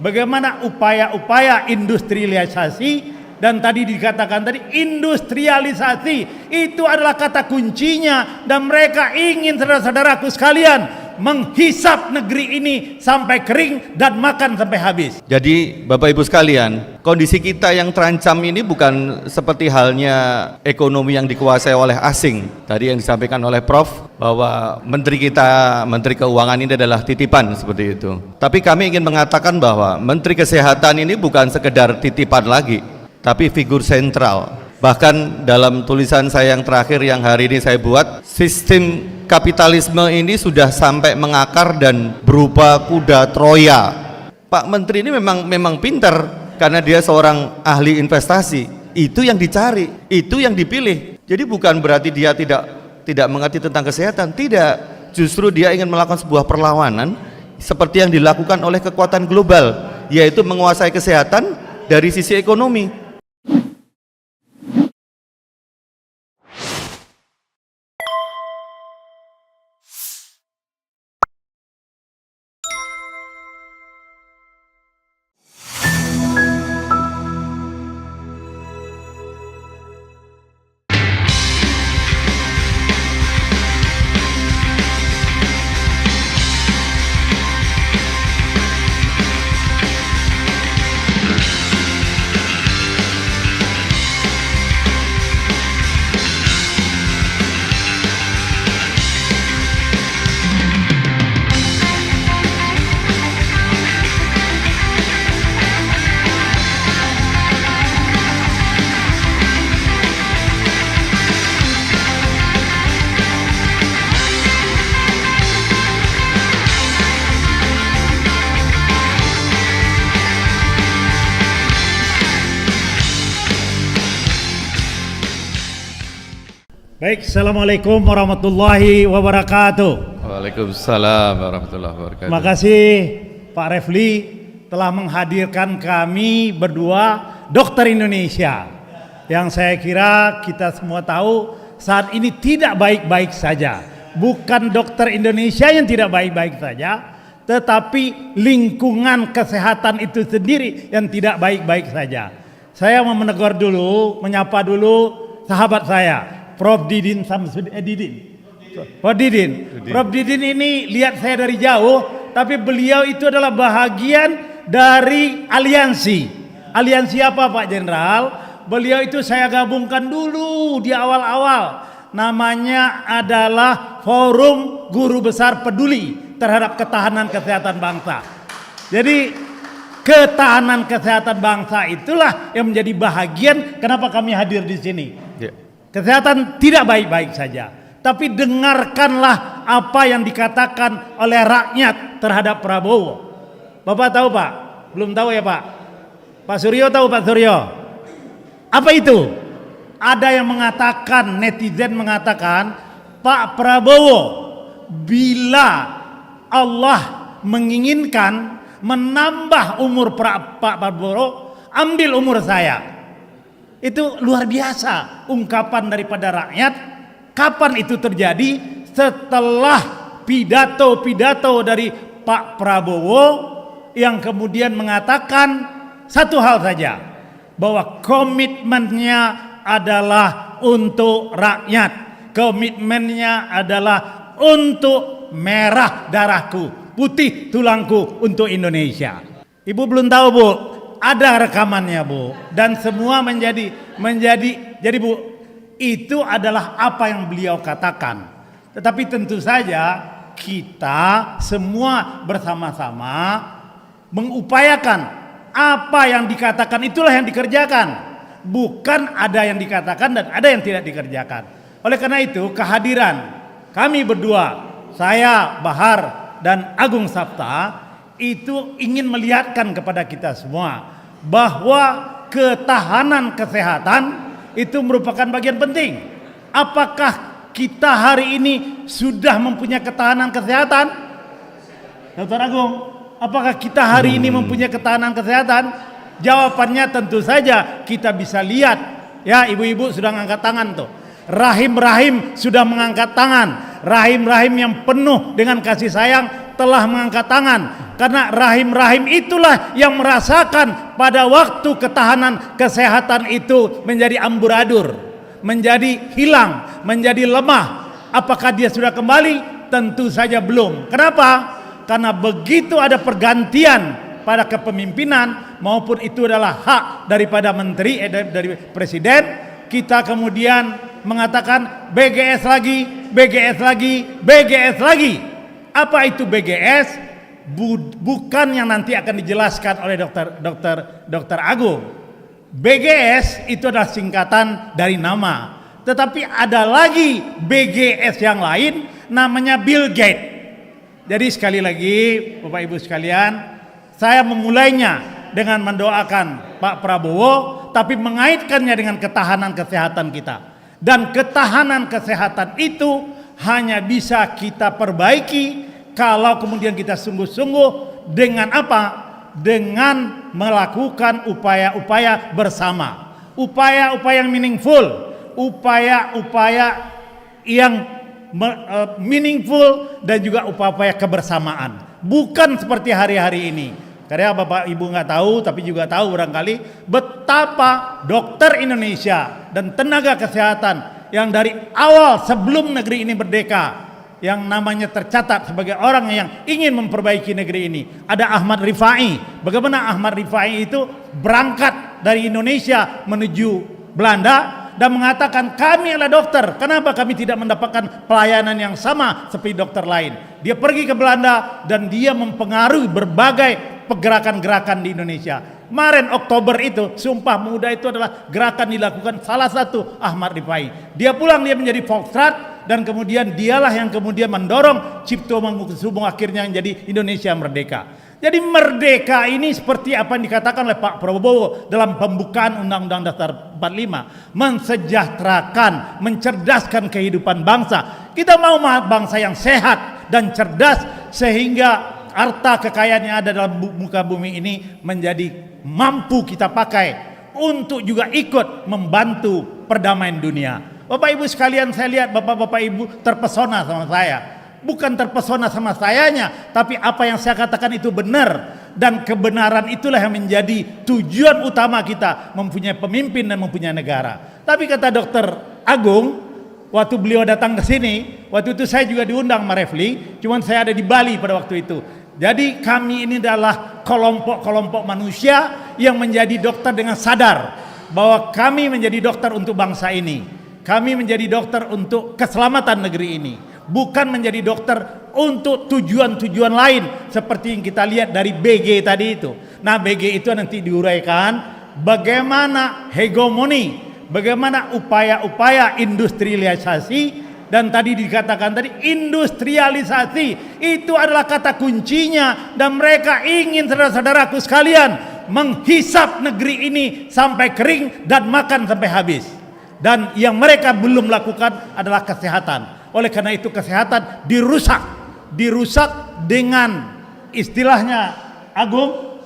bagaimana upaya-upaya industrialisasi. Dan tadi dikatakan tadi industrialisasi itu adalah kata kuncinya, dan mereka ingin saudara-saudaraku sekalian menghisap negeri ini sampai kering dan makan sampai habis. Jadi Bapak Ibu sekalian, kondisi kita yang terancam ini bukan seperti halnya ekonomi yang dikuasai oleh asing. Tadi yang disampaikan oleh Prof bahwa menteri kita, Menteri Keuangan ini adalah titipan seperti itu. Tapi kami ingin mengatakan bahwa Menteri Kesehatan ini bukan sekedar titipan lagi, tapi figur sentral. Bahkan dalam tulisan saya yang terakhir yang hari ini saya buat, sistem kapitalisme ini sudah sampai mengakar dan berupa kuda Troya. Pak Menteri ini memang pintar karena dia seorang ahli investasi. Itu yang dicari, itu yang dipilih. Jadi bukan berarti dia tidak mengerti tentang kesehatan, tidak. Justru dia ingin melakukan sebuah perlawanan seperti yang dilakukan oleh kekuatan global, yaitu menguasai kesehatan dari sisi ekonomi. Baik, Assalamualaikum warahmatullahi wabarakatuh. Waalaikumsalam warahmatullahi wabarakatuh. Terima kasih Pak Refli telah menghadirkan kami berdua dokter Indonesia, yang saya kira kita semua tahu saat ini tidak baik-baik saja. Bukan dokter Indonesia yang tidak baik-baik saja, tetapi lingkungan kesehatan itu sendiri yang tidak baik-baik saja. Saya mau menegur dulu, menyapa dulu sahabat saya, Prof. Didin Prof. Didin ini lihat saya dari jauh, tapi beliau itu adalah bahagian dari aliansi. Aliansi apa Pak Jenderal? Beliau itu saya gabungkan dulu di awal-awal. Namanya adalah Forum Guru Besar Peduli terhadap ketahanan kesehatan bangsa. Jadi ketahanan kesehatan bangsa itulah yang menjadi bahagian kenapa kami hadir di sini. Kesehatan tidak baik-baik saja, tapi dengarkanlah apa yang dikatakan oleh rakyat terhadap Prabowo. Bapak tahu Pak? Belum tahu ya Pak? Pak Suryo tahu Pak Suryo? Apa itu? Ada yang mengatakan, netizen mengatakan, Pak Prabowo, bila Allah menginginkan menambah umur Pak Prabowo, ambil umur saya. Itu luar biasa ungkapan daripada rakyat. Kapan itu terjadi? Setelah pidato-pidato dari Pak Prabowo yang kemudian mengatakan satu hal saja, bahwa komitmennya adalah untuk rakyat, komitmennya adalah untuk merah darahku, putih tulangku untuk Indonesia. Ibu belum tahu Bu? Ada rekamannya Bu, dan semua menjadi jadi Bu, itu adalah apa yang beliau katakan. Tetapi tentu saja kita semua bersama-sama mengupayakan apa yang dikatakan itulah yang dikerjakan, bukan ada yang dikatakan dan ada yang tidak dikerjakan. Oleh karena itu kehadiran kami berdua, saya Bahar dan Agung Sapta, itu ingin melihatkan kepada kita semua bahwa ketahanan kesehatan itu merupakan bagian penting. Apakah kita hari ini sudah mempunyai ketahanan kesehatan? Dr. Agung, apakah kita hari ini mempunyai ketahanan kesehatan? Jawabannya tentu saja kita bisa lihat. Ya, ibu-ibu sudah mengangkat tangan tuh. Rahim-rahim sudah mengangkat tangan. Rahim-rahim yang penuh dengan kasih sayang telah mengangkat tangan. karena rahim-rahim itulah yang merasakan pada waktu ketahanan kesehatan itu menjadi amburadul, menjadi hilang, menjadi lemah. Apakah dia sudah kembali? Tentu saja belum. Kenapa? Karena begitu ada pergantian pada kepemimpinan maupun itu adalah hak daripada menteri, dari presiden, kita kemudian mengatakan BGS lagi, BGS lagi, BGS lagi. Apa itu BGS? Bukan yang nanti akan dijelaskan oleh Dr. Agung. BGS itu adalah singkatan dari nama. Tetapi ada lagi BGS yang lain namanya Bill Gates. Jadi sekali lagi Bapak Ibu sekalian, saya memulainya dengan mendoakan Pak Prabowo, tapi mengaitkannya dengan ketahanan kesehatan kita. Dan ketahanan kesehatan itu hanya bisa kita perbaiki kalau kemudian kita sungguh-sungguh dengan apa? Dengan melakukan upaya-upaya bersama. Upaya-upaya yang meaningful, upaya-upaya yang meaningful dan juga upaya-upaya kebersamaan. Bukan seperti hari-hari ini. Karena Bapak Ibu nggak tahu, tapi juga tahu barangkali betapa dokter Indonesia dan tenaga kesehatan yang dari awal sebelum negeri ini merdeka, yang namanya tercatat sebagai orang yang ingin memperbaiki negeri ini. Ada Ahmad Rifai. Bagaimana Ahmad Rifai itu berangkat dari Indonesia menuju Belanda dan mengatakan kami adalah dokter, kenapa kami tidak mendapatkan pelayanan yang sama seperti dokter lain. Dia pergi ke Belanda dan dia mempengaruhi berbagai pergerakan-gerakan di Indonesia. Kemarin Oktober itu, Sumpah Muda itu adalah gerakan dilakukan salah satu Ahmad Rifai. Dia pulang, dia menjadi Volksrat, dan kemudian dialah yang kemudian mendorong Cipto Mangunkusumo akhirnya menjadi Indonesia merdeka. Jadi merdeka ini seperti apa yang dikatakan oleh Pak Prabowo dalam pembukaan Undang-Undang Dasar 45, mensejahterakan, mencerdaskan kehidupan bangsa. Kita mau bangsa yang sehat dan cerdas sehingga harta kekayaan yang ada dalam muka bumi ini menjadi mampu kita pakai untuk juga ikut membantu perdamaian dunia. Bapak Ibu sekalian, saya lihat Bapak-Bapak Ibu terpesona sama saya. Bukan terpesona sama sayanya, tapi apa yang saya katakan itu benar. Dan kebenaran itulah yang menjadi tujuan utama kita mempunyai pemimpin dan mempunyai negara. Tapi kata Dr. Agung, waktu beliau datang ke sini, waktu itu saya juga diundang sama Refli, cuman saya ada di Bali pada waktu itu. Jadi kami ini adalah kelompok-kelompok manusia yang menjadi dokter dengan sadar bahwa kami menjadi dokter untuk bangsa ini. Kami menjadi dokter untuk keselamatan negeri ini. Bukan menjadi dokter untuk tujuan-tujuan lain seperti yang kita lihat dari BG tadi itu. Nah, BG itu nanti diuraikan bagaimana hegemoni, bagaimana upaya-upaya industrialisasi. Dan tadi dikatakan tadi industrialisasi itu adalah kata kuncinya, dan mereka ingin saudara-saudaraku sekalian menghisap negeri ini sampai kering dan makan sampai habis. Dan yang mereka belum lakukan adalah kesehatan. Oleh karena itu kesehatan dirusak dengan istilahnya Agung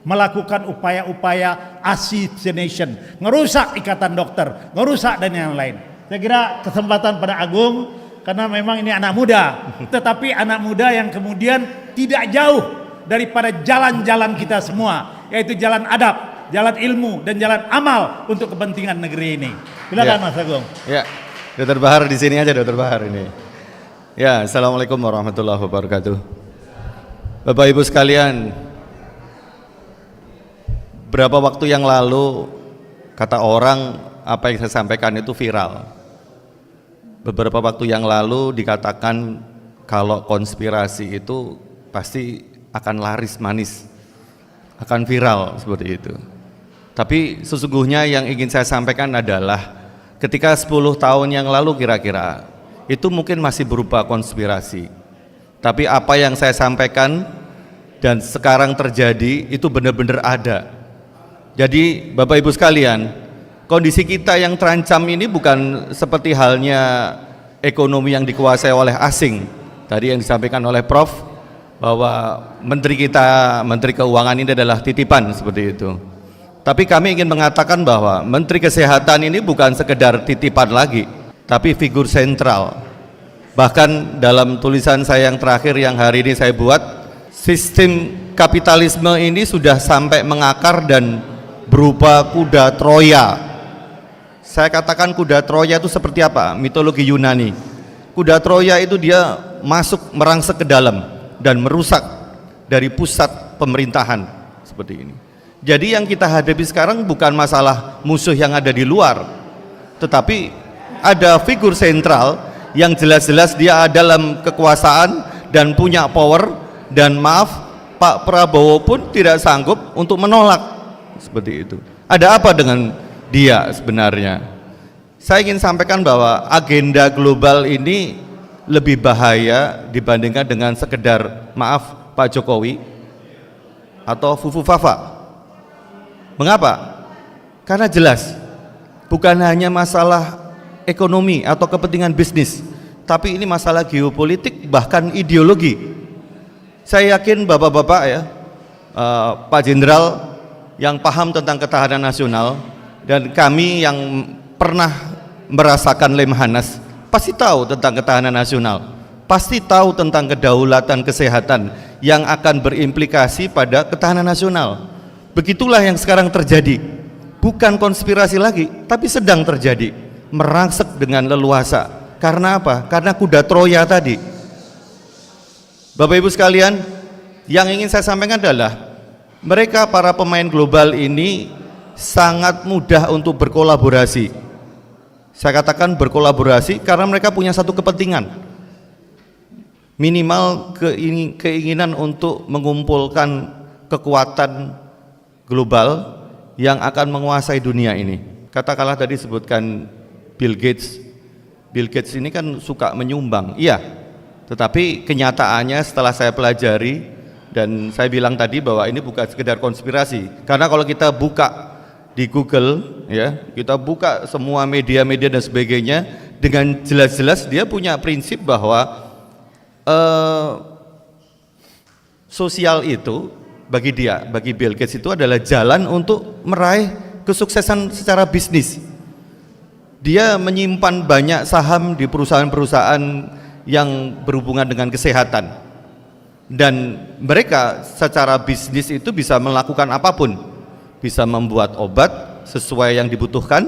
melakukan upaya-upaya assassination, ngerusak ikatan dokter, ngerusak dan yang lain. Saya kira kesempatan pada Agung, karena memang ini anak muda, tetapi anak muda yang kemudian tidak jauh daripada jalan-jalan kita semua, yaitu jalan adab, jalan ilmu, dan jalan amal untuk kepentingan negeri ini. Silakan Mas Agung. Ya, Dr. Bahar di sini aja, Dr. Bahar ini. Ya, Assalamualaikum warahmatullahi wabarakatuh. Bapak Ibu sekalian, berapa waktu yang lalu kata orang apa yang saya sampaikan itu viral. Beberapa waktu yang lalu dikatakan kalau konspirasi itu pasti akan laris manis, akan viral seperti itu. Tapi sesungguhnya yang ingin saya sampaikan adalah ketika 10 tahun yang lalu kira-kira itu mungkin masih berupa konspirasi. Tapi apa yang saya sampaikan dan sekarang terjadi itu benar-benar ada. Jadi Bapak Ibu sekalian, kondisi kita yang terancam ini bukan seperti halnya ekonomi yang dikuasai oleh asing. Tadi yang disampaikan oleh Prof bahwa menteri kita, Menteri Keuangan ini adalah titipan seperti itu. Tapi kami ingin mengatakan bahwa Menteri Kesehatan ini bukan sekedar titipan lagi, tapi figur sentral. Bahkan dalam tulisan saya yang terakhir yang hari ini saya buat, sistem kapitalisme ini sudah sampai mengakar dan berupa kuda Troya. Saya katakan kuda Troya itu seperti apa? Mitologi Yunani. Kuda Troya itu dia masuk merangsek ke dalam dan merusak dari pusat pemerintahan seperti ini. Jadi yang kita hadapi sekarang bukan masalah musuh yang ada di luar, tetapi ada figur sentral yang jelas-jelas dia dalam kekuasaan dan punya power, dan maaf, Pak Prabowo pun tidak sanggup untuk menolak seperti itu. Ada apa dengan dia sebenarnya? Saya ingin sampaikan bahwa agenda global ini lebih bahaya dibandingkan dengan sekedar maaf Pak Jokowi atau Fufu Fafa. Mengapa? Karena jelas bukan hanya masalah ekonomi atau kepentingan bisnis, tapi ini masalah geopolitik bahkan ideologi. Saya yakin bapak-bapak ya, Pak Jenderal yang paham tentang ketahanan nasional dan kami yang pernah merasakan Lemhanas pasti tahu tentang ketahanan nasional, pasti tahu tentang kedaulatan kesehatan yang akan berimplikasi pada ketahanan nasional. Begitulah yang sekarang terjadi, bukan konspirasi lagi, tapi sedang terjadi, merangsek dengan leluasa. Karena apa? Karena kuda Troya tadi. Bapak Ibu sekalian, yang ingin saya sampaikan adalah mereka para pemain global ini sangat mudah untuk berkolaborasi. Saya katakan berkolaborasi karena mereka punya satu kepentingan, minimal keinginan untuk mengumpulkan kekuatan global yang akan menguasai dunia ini. Katakanlah tadi sebutkan Bill Gates. Bill Gates ini kan suka menyumbang, iya, tetapi kenyataannya setelah saya pelajari, dan saya bilang tadi bahwa ini bukan sekedar konspirasi, karena kalau kita buka di Google ya, kita buka semua media-media dan sebagainya, dengan jelas-jelas dia punya prinsip bahwa sosial itu bagi dia, bagi Bill Gates itu adalah jalan untuk meraih kesuksesan secara bisnis. Dia menyimpan banyak saham di perusahaan-perusahaan yang berhubungan dengan kesehatan, dan mereka secara bisnis itu bisa melakukan apapun, bisa membuat obat sesuai yang dibutuhkan,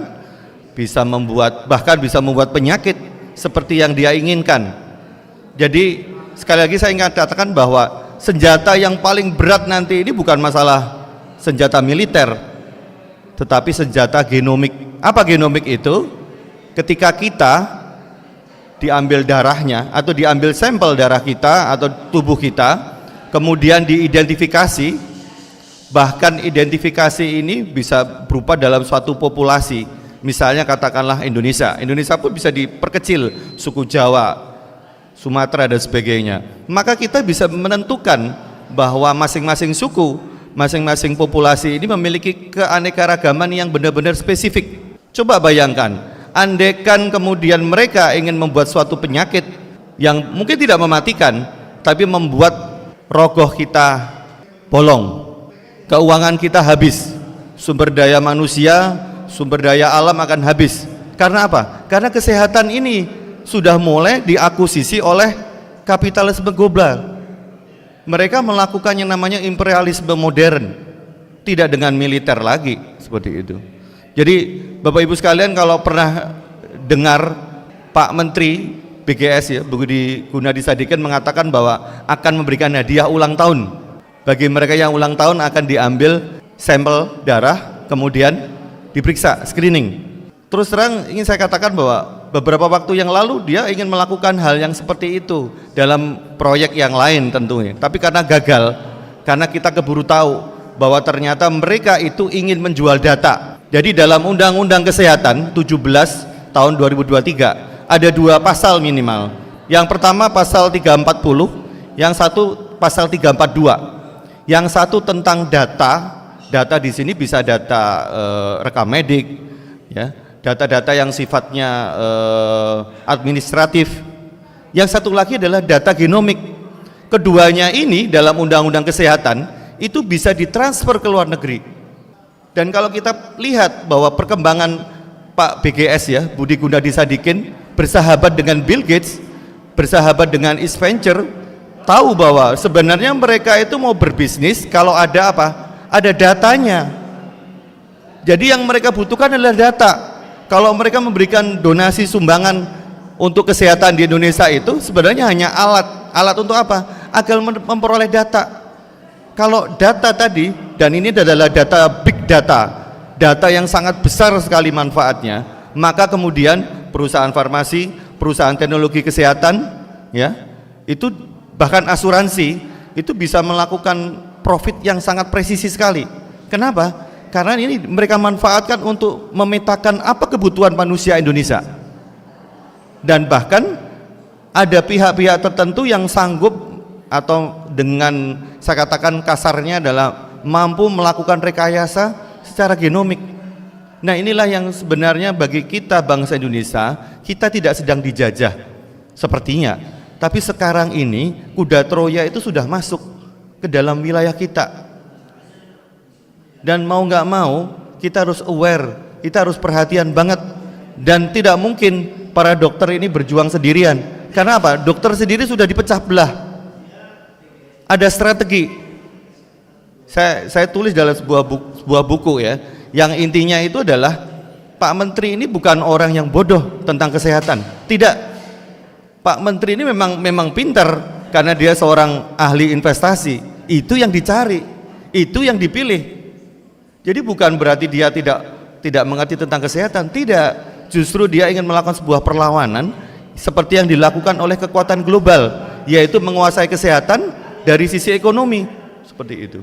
bisa membuat, bahkan bisa membuat penyakit seperti yang dia inginkan. Jadi sekali lagi saya ingin katakan bahwa senjata yang paling berat nanti ini bukan masalah senjata militer, tetapi senjata genomik. Apa genomik itu? Ketika kita diambil darahnya atau diambil sampel darah kita atau tubuh kita, kemudian diidentifikasi, bahkan identifikasi ini bisa berupa dalam suatu populasi. Misalnya katakanlah Indonesia pun bisa diperkecil, suku Jawa, Sumatera dan sebagainya. Maka kita bisa menentukan bahwa masing-masing suku, masing-masing populasi ini memiliki keanekaragaman yang benar-benar spesifik. Coba bayangkan, andaikan kemudian mereka ingin membuat suatu penyakit yang mungkin tidak mematikan, tapi membuat rogoh kita bolong, keuangan kita habis, sumber daya manusia, sumber daya alam akan habis. Karena apa? Karena kesehatan ini sudah mulai diakuisisi oleh kapitalisme global. Mereka melakukan yang namanya imperialisme modern, tidak dengan militer lagi, seperti itu. Jadi Bapak Ibu sekalian, kalau pernah dengar Pak Menteri BGS ya, Budi Gunadi Sadikin mengatakan bahwa akan memberikan hadiah ulang tahun. Bagi mereka yang ulang tahun akan diambil sampel darah, kemudian diperiksa, screening. Terus terang ingin saya katakan bahwa beberapa waktu yang lalu dia ingin melakukan hal yang seperti itu dalam proyek yang lain tentunya. Tapi karena gagal, karena kita keburu tahu bahwa ternyata mereka itu ingin menjual data. Jadi dalam Undang-Undang Kesehatan 17 tahun 2023 ada 2 pasal minimal. Yang pertama pasal 340, yang satu pasal 342. Yang satu tentang data. Data di sini bisa data rekam medik, ya, data-data yang sifatnya administratif. Yang satu lagi adalah data genomik. Keduanya ini dalam Undang-Undang Kesehatan itu bisa ditransfer ke luar negeri. Dan kalau kita lihat bahwa perkembangan Pak BGS ya, Budi Gunadi Sadikin bersahabat dengan Bill Gates, bersahabat dengan East Venture, tahu bahwa sebenarnya mereka itu mau berbisnis kalau ada apa? Ada datanya. Jadi yang mereka butuhkan adalah data. Kalau mereka memberikan donasi sumbangan untuk kesehatan di Indonesia itu sebenarnya hanya alat untuk apa? Agar memperoleh data. Kalau data tadi, dan ini adalah data big data yang sangat besar sekali manfaatnya, maka kemudian perusahaan farmasi, perusahaan teknologi kesehatan, ya, itu bahkan asuransi itu bisa melakukan profit yang sangat presisi sekali. Kenapa? Karena ini mereka manfaatkan untuk memetakan apa kebutuhan manusia Indonesia. Dan bahkan ada pihak-pihak tertentu yang sanggup atau dengan saya katakan kasarnya adalah mampu melakukan rekayasa secara genomik. Nah, inilah yang sebenarnya bagi kita bangsa Indonesia, kita tidak sedang dijajah sepertinya. Tapi sekarang ini kuda Troya itu sudah masuk ke dalam wilayah kita. Dan mau nggak mau kita harus aware, kita harus perhatian banget. Dan tidak mungkin para dokter ini berjuang sendirian. Karena apa? Dokter sendiri sudah dipecah belah. Ada strategi. Saya tulis dalam sebuah buku ya, yang intinya itu adalah Pak Menteri ini bukan orang yang bodoh tentang kesehatan. Tidak. Pak Menteri ini memang pintar karena dia seorang ahli investasi. Itu yang dicari, itu yang dipilih. Jadi bukan berarti dia tidak mengerti tentang kesehatan. Tidak, justru dia ingin melakukan sebuah perlawanan seperti yang dilakukan oleh kekuatan global, yaitu menguasai kesehatan dari sisi ekonomi. Seperti itu.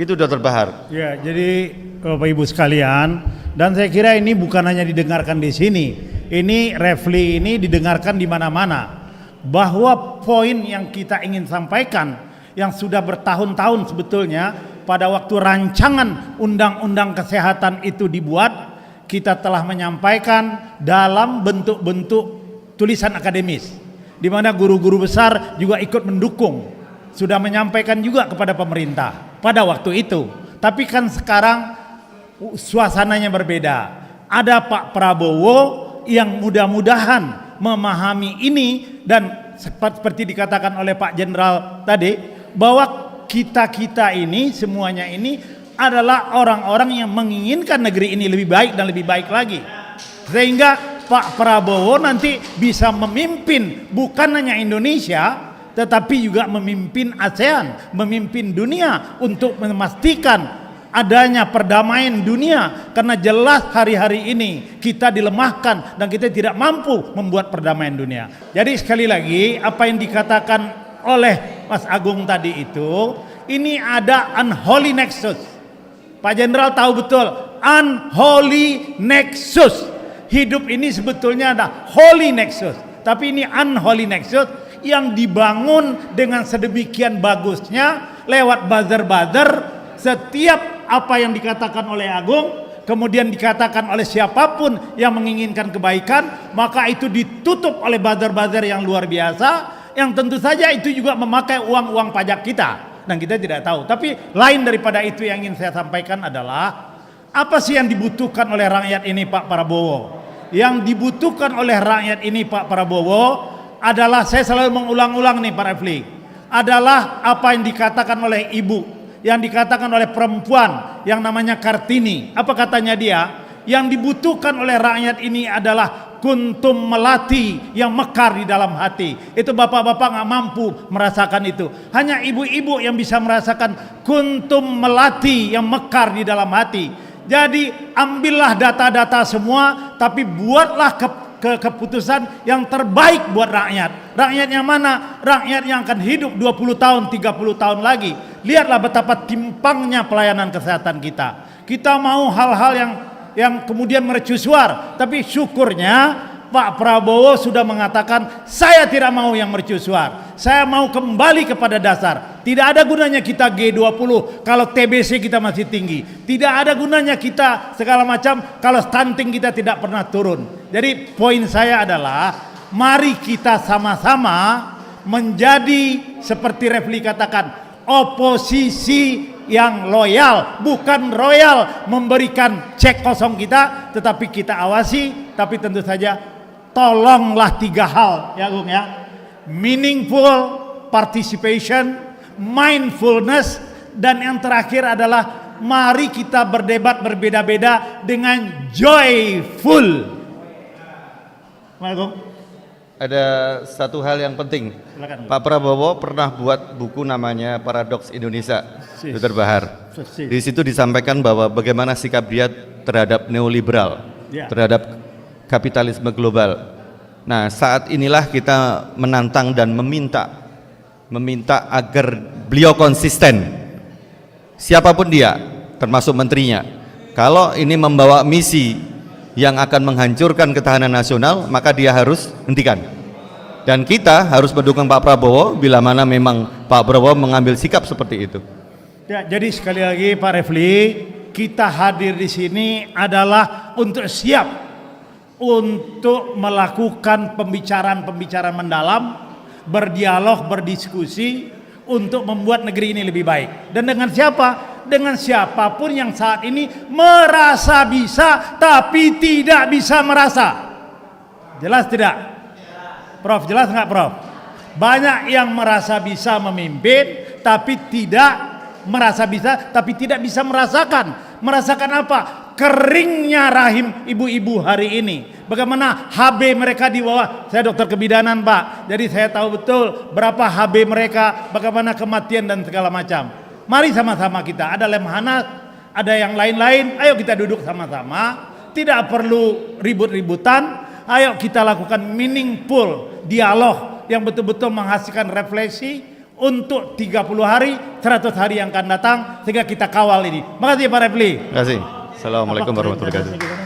Itu Dr. Bahar. Ya, jadi Bapak Ibu sekalian, dan saya kira ini bukan hanya didengarkan di sini. Ini Refli ini didengarkan di mana-mana, bahwa poin yang kita ingin sampaikan yang sudah bertahun-tahun sebetulnya pada waktu rancangan undang-undang kesehatan itu dibuat, kita telah menyampaikan dalam bentuk-bentuk tulisan akademis, di mana guru-guru besar juga ikut mendukung, sudah menyampaikan juga kepada pemerintah pada waktu itu. Tapi kan sekarang suasananya berbeda. Ada Pak Prabowo yang mudah-mudahan memahami ini, dan seperti dikatakan oleh Pak Jenderal tadi, bahwa kita ini semuanya ini adalah orang-orang yang menginginkan negeri ini lebih baik dan lebih baik lagi, sehingga Pak Prabowo nanti bisa memimpin bukan hanya Indonesia tetapi juga memimpin ASEAN, memimpin dunia untuk memastikan adanya perdamaian dunia, karena jelas hari-hari ini kita dilemahkan dan kita tidak mampu membuat perdamaian dunia. Jadi sekali lagi apa yang dikatakan oleh Mas Agung tadi itu, ini ada unholy nexus. Pak Jenderal tahu betul unholy nexus. Hidup ini sebetulnya ada holy nexus, tapi ini unholy nexus yang dibangun dengan sedemikian bagusnya lewat buzzer-buzzer. Setiap apa yang dikatakan oleh Agung, kemudian dikatakan oleh siapapun yang menginginkan kebaikan, maka itu ditutup oleh buzzer-buzzer yang luar biasa, yang tentu saja itu juga memakai uang-uang pajak kita, dan kita tidak tahu. Tapi lain daripada itu, yang ingin saya sampaikan adalah apa sih yang dibutuhkan oleh rakyat ini Pak Prabowo? Yang dibutuhkan oleh rakyat ini Pak Prabowo adalah, saya selalu mengulang-ulang nih Pak Refli, adalah apa yang dikatakan oleh ibu, yang dikatakan oleh perempuan yang namanya Kartini. Apa katanya dia? Yang dibutuhkan oleh rakyat ini adalah kuntum melati yang mekar di dalam hati. Itu bapak-bapak nggak mampu merasakan itu. Hanya ibu-ibu yang bisa merasakan kuntum melati yang mekar di dalam hati. Jadi ambillah data-data semua, tapi buatlah keputusan yang terbaik buat rakyat. Rakyat yang mana? Rakyat yang akan hidup 20 tahun, 30 tahun lagi. Lihatlah betapa timpangnya pelayanan kesehatan kita. Kita mau hal-hal yang kemudian mercusuar, tapi syukurnya Pak Prabowo sudah mengatakan, saya tidak mau yang mercusuar. Saya mau kembali kepada dasar. Tidak ada gunanya kita G20 kalau TBC kita masih tinggi. Tidak ada gunanya kita segala macam kalau stunting kita tidak pernah turun. Jadi poin saya adalah, mari kita sama-sama menjadi seperti Refli katakan, oposisi yang loyal, bukan royal memberikan cek kosong kita, tetapi kita awasi. Tapi tentu saja tolonglah 3 hal ya Agung ya: meaningful, participation, mindfulness, dan yang terakhir adalah mari kita berdebat berbeda-beda dengan joyful. Assalamualaikum. Ada satu hal yang penting. Silakan. Pak Prabowo pernah buat buku namanya Paradoks Indonesia, Sis. Dr. Bahar. Sis. Di situ disampaikan bahwa bagaimana sikap dia terhadap neoliberal, Ya. terhadap kapitalisme global. Nah, saat inilah kita menantang dan meminta agar beliau konsisten. Siapapun dia, termasuk menterinya. Kalau ini membawa misi yang akan menghancurkan ketahanan nasional, maka dia harus hentikan. Dan kita harus mendukung Pak Prabowo bila mana memang Pak Prabowo mengambil sikap seperti itu. Ya, jadi sekali lagi Pak Refli, kita hadir di sini adalah untuk siap untuk melakukan pembicaraan-pembicaraan mendalam, berdialog, berdiskusi untuk membuat negeri ini lebih baik. Dan dengan siapa? Dengan siapapun yang saat ini merasa bisa tapi tidak bisa merasa. Jelas tidak? Prof, jelas nggak Prof? Banyak yang merasa bisa memimpin tapi tidak merasa bisa, tapi tidak bisa merasakan. Merasakan apa? Keringnya rahim ibu-ibu hari ini. Bagaimana HB mereka di bawah. Saya dokter kebidanan Pak, jadi saya tahu betul berapa HB mereka, bagaimana kematian dan segala macam. Mari sama-sama kita, ada Lemhanas, ada yang lain-lain, ayo kita duduk sama-sama, tidak perlu ribut-ributan, ayo kita lakukan meaningful dialog yang betul-betul menghasilkan refleksi untuk 30 hari, 100 hari yang akan datang, sehingga kita kawal ini. Makasih Pak Refli. Terima kasih. Assalamualaikum warahmatullahi wabarakatuh.